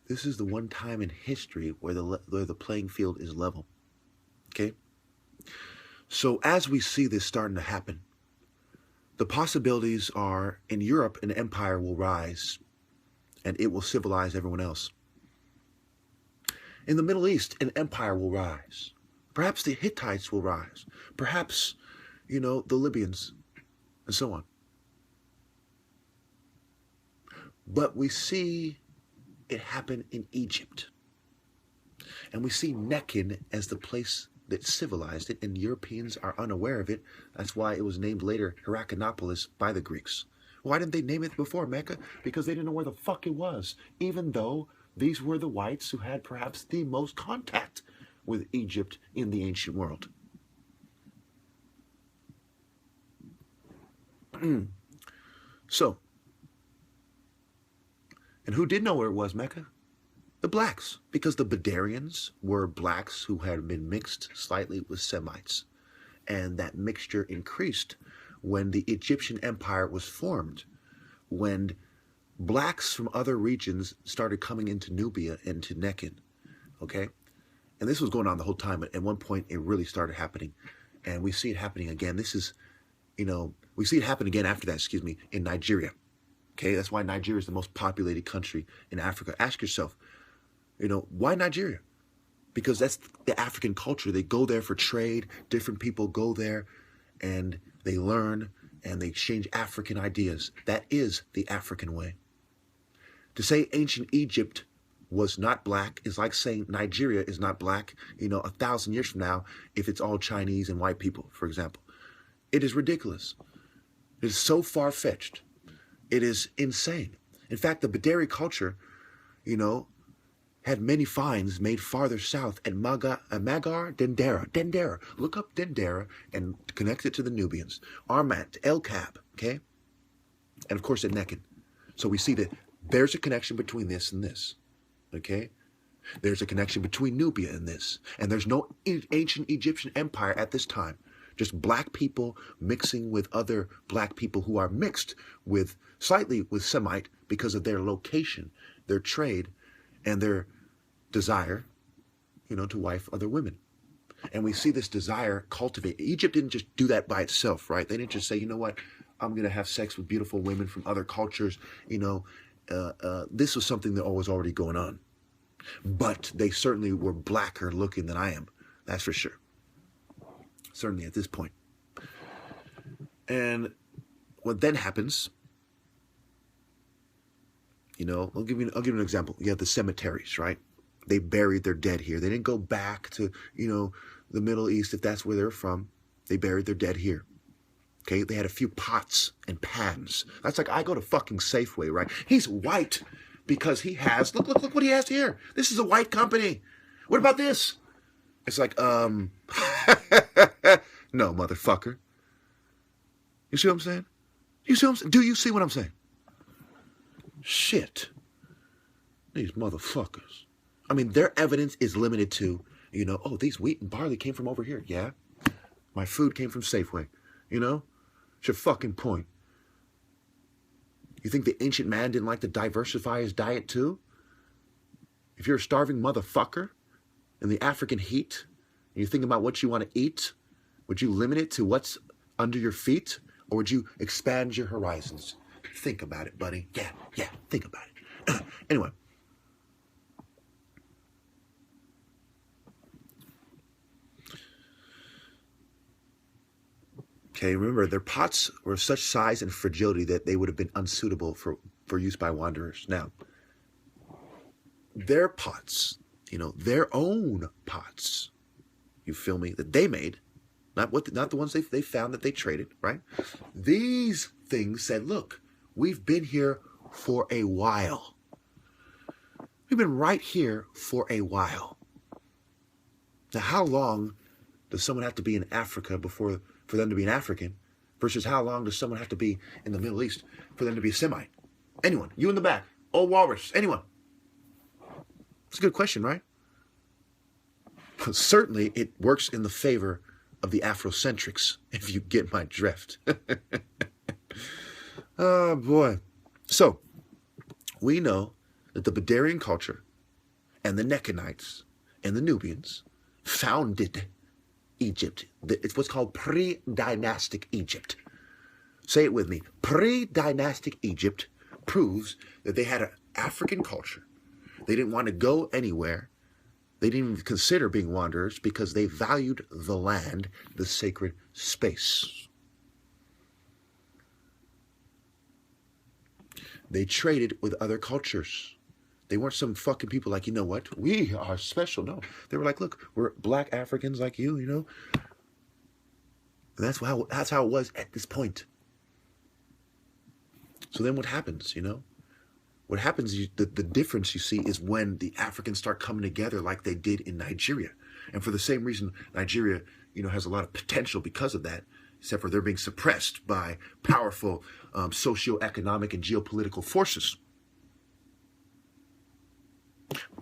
This is the one time in history where the playing field is level. Okay? So as we see this starting to happen, the possibilities are in Europe, an empire will rise and it will civilize everyone else. In the Middle East, an empire will rise. Perhaps the Hittites will rise. Perhaps, the Libyans, and so on. But we see it happen in Egypt. And we see Nekhen as the place that civilized it, and Europeans are unaware of it. That's why it was named later Heracleopolis by the Greeks. Why didn't they name it before Mecca? Because they didn't know where the fuck it was, even though these were the whites who had perhaps the most contact with Egypt in the ancient world. So, and who did know where it was, Mecca? The blacks, because the Badarians were blacks who had been mixed slightly with Semites. And that mixture increased when the Egyptian Empire was formed, when blacks from other regions started coming into Nubia and to Nekhen, okay? And this was going on the whole time, but at one point it really started happening. And we see it happening again. This is, we see it happen again after that, in Nigeria. Okay, that's why Nigeria is the most populated country in Africa. Ask yourself, why Nigeria? Because that's the African culture. They go there for trade. Different people go there and they learn and they exchange African ideas. That is the African way. To say ancient Egypt was not black is like saying Nigeria is not black, 1,000 years from now, if it's all Chinese and white people, for example. It is ridiculous. It is so far-fetched. It is insane. In fact, the Badari culture, had many finds made farther south at Magar Dendera. Dendera. Look up Dendera and connect it to the Nubians. Armat, El Kab, okay? And of course at Nekhen. So we see that there's a connection between this and this, okay? There's a connection between Nubia and this. And there's no ancient Egyptian empire at this time. Just black people mixing with other black people who are mixed with, slightly with Semite because of their location, their trade, and their desire, to wife other women. And we see this desire cultivate. Egypt didn't just do that by itself, right? They didn't just say, you know what, I'm going to have sex with beautiful women from other cultures. This was something that was already going on. But they certainly were blacker looking than I am. That's for sure. Certainly at this point. And what then happens, I'll give you an example. You have the cemeteries, right? They buried their dead here. They didn't go back to, the Middle East, if that's where they're from. They buried their dead here. Okay, they had a few pots and pans. That's like I go to fucking Safeway, right? He's white because he has, look what he has here. This is a white company. What about this? It's like, no, motherfucker. You see what I'm saying? You see what I'm saying? Do you see what I'm saying? Shit. These motherfuckers. I mean, their evidence is limited to, oh, these wheat and barley came from over here. Yeah. My food came from Safeway. It's your fucking point. You think the ancient man didn't like to diversify his diet too? If you're a starving motherfucker in the African heat, and you're thinking about what you want to eat, would you limit it to what's under your feet? Or would you expand your horizons? Think about it, buddy. Yeah, think about it. Anyway. Okay, remember, their pots were of such size and fragility that they would have been unsuitable for use by wanderers. Now, their pots, their own pots, you feel me, that they made, not the ones they found that they traded, right? These things said, look, we've been here for a while. We've been right here for a while. Now, how long does someone have to be in Africa for them to be an African versus how long does someone have to be in the Middle East for them to be a Semite? Anyone? You in the back. Old Walrus. Anyone? It's a good question, right? Certainly, it works in the favor of the Afrocentrics, if you get my drift. Oh, boy. So, we know that the Badarian culture and the Necanites and the Nubians founded Egypt. It's what's called pre-dynastic Egypt. Say it with me. Pre-dynastic Egypt proves that they had an African culture. They didn't want to go anywhere. They didn't even consider being wanderers because they valued the land, the sacred space. They traded with other cultures. They weren't some fucking people like, you know what, we are special. No, they were like, look, we're black Africans like you, you know. And that's how it was at this point. So then what happens, you know? What happens, the difference you see is when the Africans start coming together like they did in Nigeria. And for the same reason, Nigeria, you know, has a lot of potential because of that, except for they're being suppressed by powerful socioeconomic and geopolitical forces.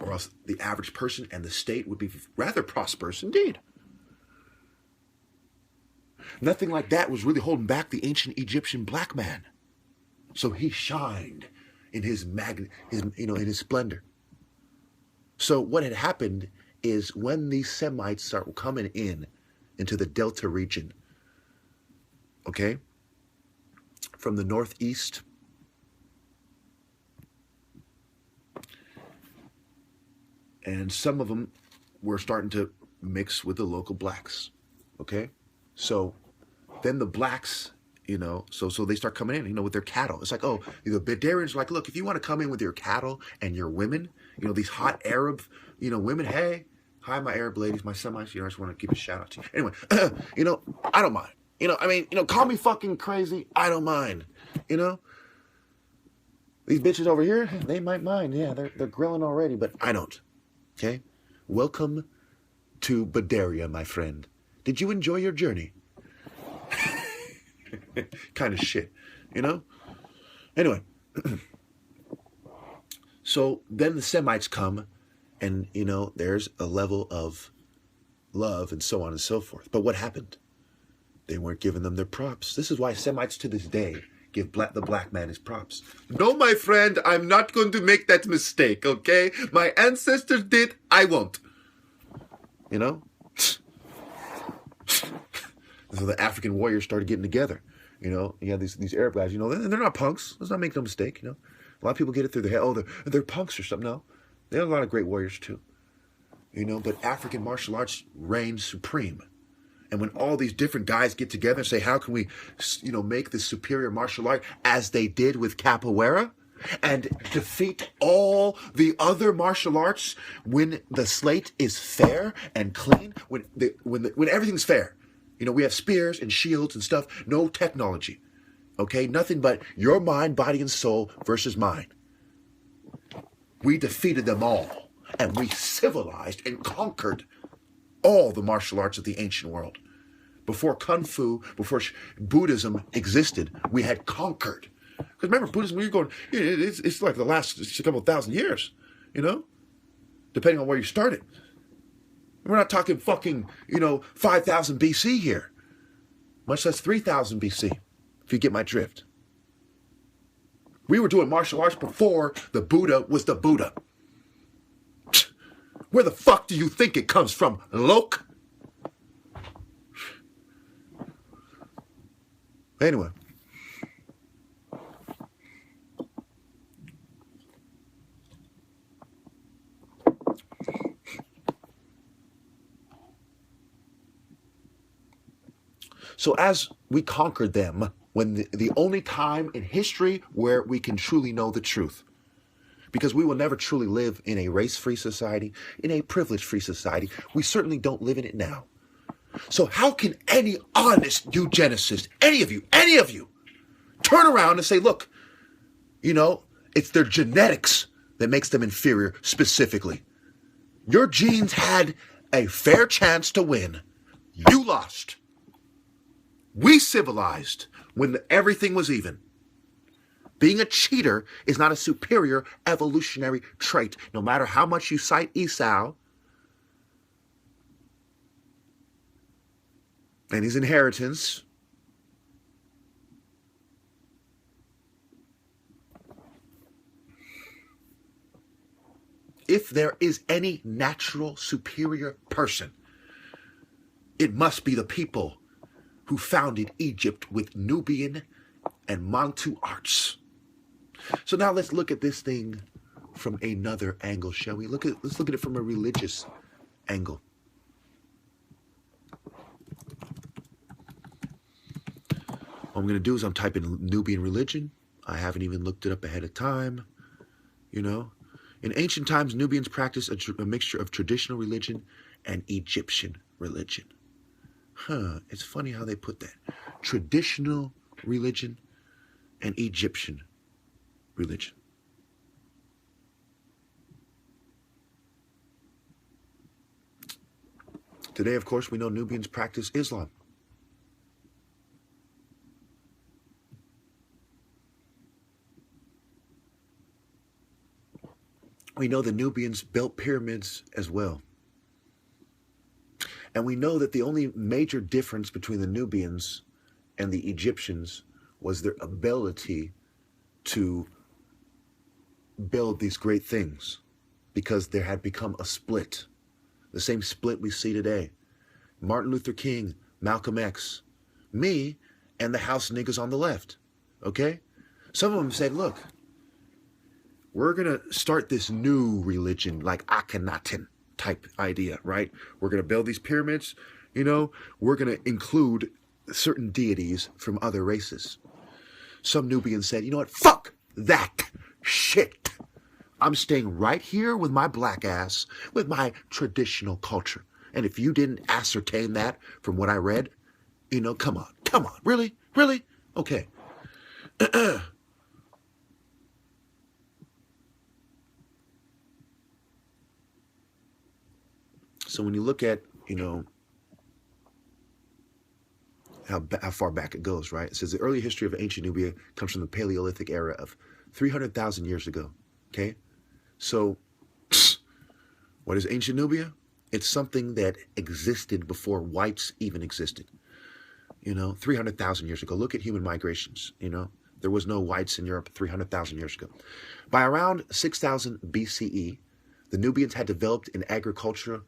Or else the average person and the state would be rather prosperous indeed. Nothing like that was really holding back the ancient Egyptian black man. So he shined in his in his splendor. So what had happened is when these Semites start coming into the Delta region, okay, from the northeast, and some of them were starting to mix with the local blacks, okay? So then the blacks, you know, so they start coming in, you know, with their cattle. It's like, oh, the Bedouins are like, look, if you want to come in with your cattle and your women, you know, these hot Arab, you know, women, hey, hi, my Arab ladies, my Semites, you know, I just want to give a shout out to you. Anyway, you know, I don't mind. You know, I mean, you know, call me fucking crazy. I don't mind. You know, these bitches over here, they might mind. Yeah, they're grilling already, but I don't. Okay? Welcome to Badaria, my friend. Did you enjoy your journey? Kind of shit, you know? Anyway, so then the Semites come and, you know, there's a level of love and so on and so forth. But what happened? They weren't giving them their props. This is why Semites to this day give the black man his props. No, my friend, I'm not going to make that mistake, okay? My ancestors did, I won't. You know? So the African warriors started getting together. You know, you have these Arab guys, you know, they're not punks. Let's not make no mistake, you know. A lot of people get it through their head. Oh, they're punks or something. No, they have a lot of great warriors too. You know, but African martial arts reigns supreme. And when all these different guys get together and say, how can we, you know, make this superior martial art as they did with capoeira and defeat all the other martial arts when the slate is fair and clean, when everything's fair. You know, we have spears and shields and stuff, no technology. Okay, nothing but your mind, body, and soul versus mine. We defeated them all, and we civilized and conquered all the martial arts of the ancient world. Before Kung Fu, before Buddhism existed, we had conquered. Because remember, Buddhism, when you're going, it's like the last couple of thousand years, you know, depending on where you started. We're not talking fucking, you know, 5,000 BC here, much less 3,000 BC, if you get my drift. We were doing martial arts before the Buddha was the Buddha. Where the fuck do you think it comes from, Loke? Anyway. So as we conquered them, when the only time in history where we can truly know the truth, because we will never truly live in a race-free society, in a privilege-free society. We certainly don't live in it now. So how can any honest eugenicist, any of you, turn around and say, look, you know, it's their genetics that makes them inferior specifically. Your genes had a fair chance to win. You lost. We civilized when everything was even. Being a cheater is not a superior evolutionary trait. No matter how much you cite Esau and his inheritance, if there is any natural superior person, it must be the people who founded Egypt with Nubian and Mantu arts. So now let's look at this thing from another angle, shall we? Let's look at it from a religious angle. What I'm going to do is I'm typing Nubian religion. I haven't even looked it up ahead of time. In ancient times, Nubians practiced a mixture of traditional religion and Egyptian religion. It's funny how they put that. Traditional religion and Egyptian religion. Today, of course, we know Nubians practice Islam. We know the Nubians built pyramids as well. And we know that the only major difference between the Nubians and the Egyptians was their ability to build these great things, because there had become a split. The same split we see today. Martin Luther King, Malcolm X, me, and the house niggas on the left. Okay? Some of them said, look, we're going to start this new religion, like Akhenaten type idea, right? We're going to build these pyramids, we're going to include certain deities from other races. Some Nubians said, you know what, fuck that shit. I'm staying right here with my black ass, with my traditional culture. And if you didn't ascertain that from what I read, come on, really? Okay. So when you look at, how far back it goes, right? It says the early history of ancient Nubia comes from the Paleolithic era of 300,000 years ago, okay? So what is ancient Nubia? It's something that existed before whites even existed, 300,000 years ago. Look at human migrations, There was no whites in Europe 300,000 years ago. By around 6,000 BCE, the Nubians had developed an agricultural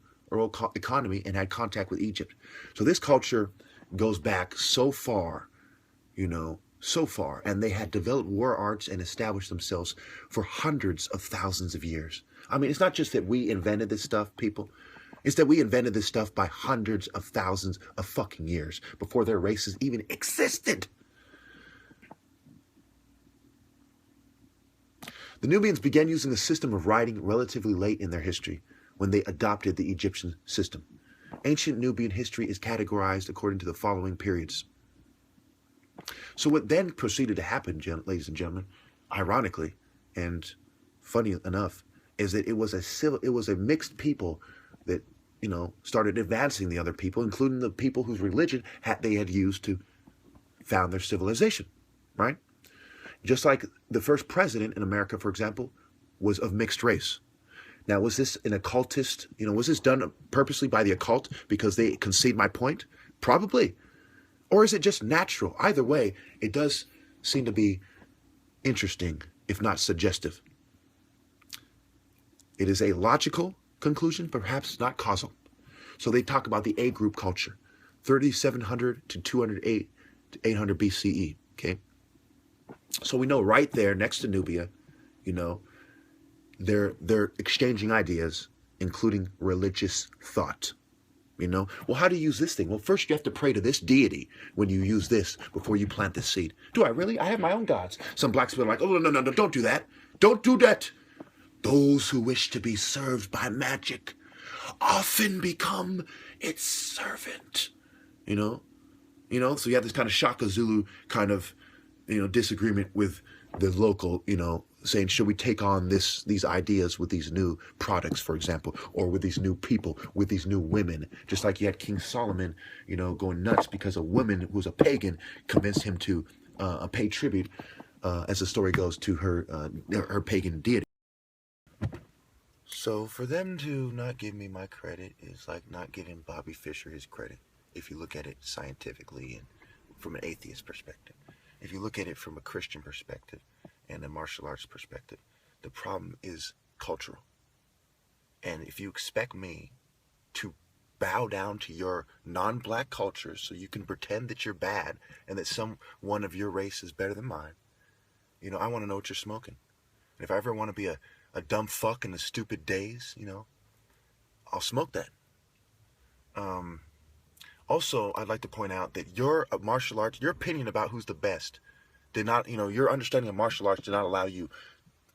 economy and had contact with Egypt. So this culture goes back so far, and they had developed war arts and established themselves for hundreds of thousands of years. I mean, it's not just that we invented this stuff, people. It's that we invented this stuff by hundreds of thousands of fucking years before their races even existed. The Nubians began using a system of writing relatively late in their history, when they adopted the Egyptian system. Ancient Nubian history is categorized according to the following periods. So what then proceeded to happen, ladies and gentlemen, ironically and funny enough, is that it was a mixed people that started advancing the other people, including the people whose religion they had used to found their civilization, right? Just like the first president in America, for example, was of mixed race. Now, was this an occultist? Was this done purposely by the occult because they concede my point? Probably. Or is it just natural? Either way, it does seem to be interesting, if not suggestive. It is a logical conclusion, perhaps not causal. So they talk about the A group culture, 3700 to 208 to 800 BCE, okay? So we know right there next to Nubia, they're exchanging ideas, including religious thought. Well, how do you use this thing? Well, first you have to pray to this deity when you use this before you plant this seed. Do I really? I have my own gods. Some blacks people are like, oh, no, don't do that. Don't do that. Those who wish to be served by magic often become its servant. So you have this kind of Shaka Zulu kind of, disagreement with the local, saying, should we take on these ideas with these new products, for example, or with these new people, with these new women? Just like you had King Solomon, going nuts because a woman who was a pagan convinced him to pay tribute, as the story goes, to her pagan deity. So for them to not give me my credit is like not giving Bobby Fischer his credit, if you look at it scientifically and from an atheist perspective. If you look at it from a Christian perspective and a martial arts perspective, the problem is cultural. And if you expect me to bow down to your non-black culture so you can pretend that you're bad and that some one of your race is better than mine, you know, I want to know what you're smoking. And if I ever want to be a dumb fuck in a stupid daze, you know, I'll smoke that. Also, I'd like to point out that your martial arts, your opinion about who's the best, did not, you know, your understanding of martial arts did not allow you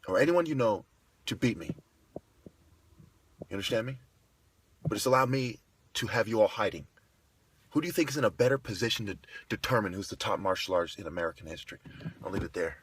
or anyone you know to beat me. You understand me? But it's allowed me to have you all hiding. Who do you think is in a better position to determine who's the top martial artist in American history? I'll leave it there.